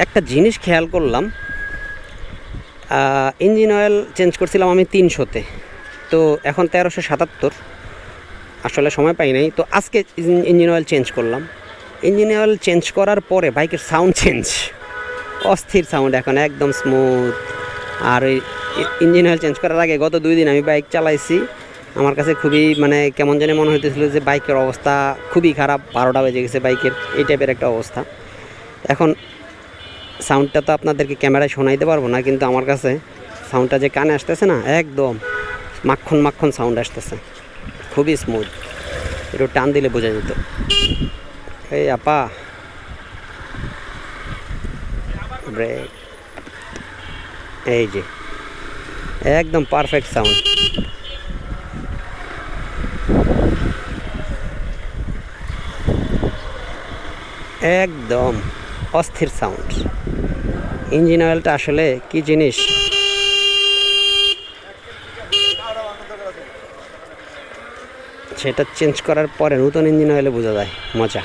একটা জিনিস খেয়াল করলাম, ইঞ্জিন অয়েল চেঞ্জ করছিলাম আমি 300-তে, তো এখন 1377। আসলে সময় পাই নাই, তো আজকে ইঞ্জিন অয়েল চেঞ্জ করলাম। ইঞ্জিন অয়েল চেঞ্জ করার পরে বাইকের সাউন্ড চেঞ্জ, অস্থির সাউন্ড, এখন একদম স্মুথ। আর ওই ইঞ্জিন অয়েল চেঞ্জ করার আগে গত 2 দিন আমি বাইক চালাইছি, আমার কাছে খুবই মানে কেমন জানি মনে হইতেছিল যে বাইকের অবস্থা খুবই খারাপ, 12টা বেজে গেছে বাইকের, এই টাইপের একটা অবস্থা। এখন সাউন্ডটা তো আপনাদেরকে ক্যামেরায় শোনাইতে পারবো না, কিন্তু আমার কাছে সাউন্ডটা যে কানে আসতেছে না, একদম মাখন মাখন সাউন্ড আসতেছে, খুবই স্মুথ। একটু টান দিলে বোঝা যেত। এই আপা, ব্রেক, এই যে একদম পারফেক্ট সাউন্ড। একদম অস্থির সাউন্ড। ইঞ্জিন অয়েলটা আসলে কি জিনিস, সেটা চেঞ্জ করার পরে নতুন ইঞ্জিন অয়েলে বোঝা যায় মজা।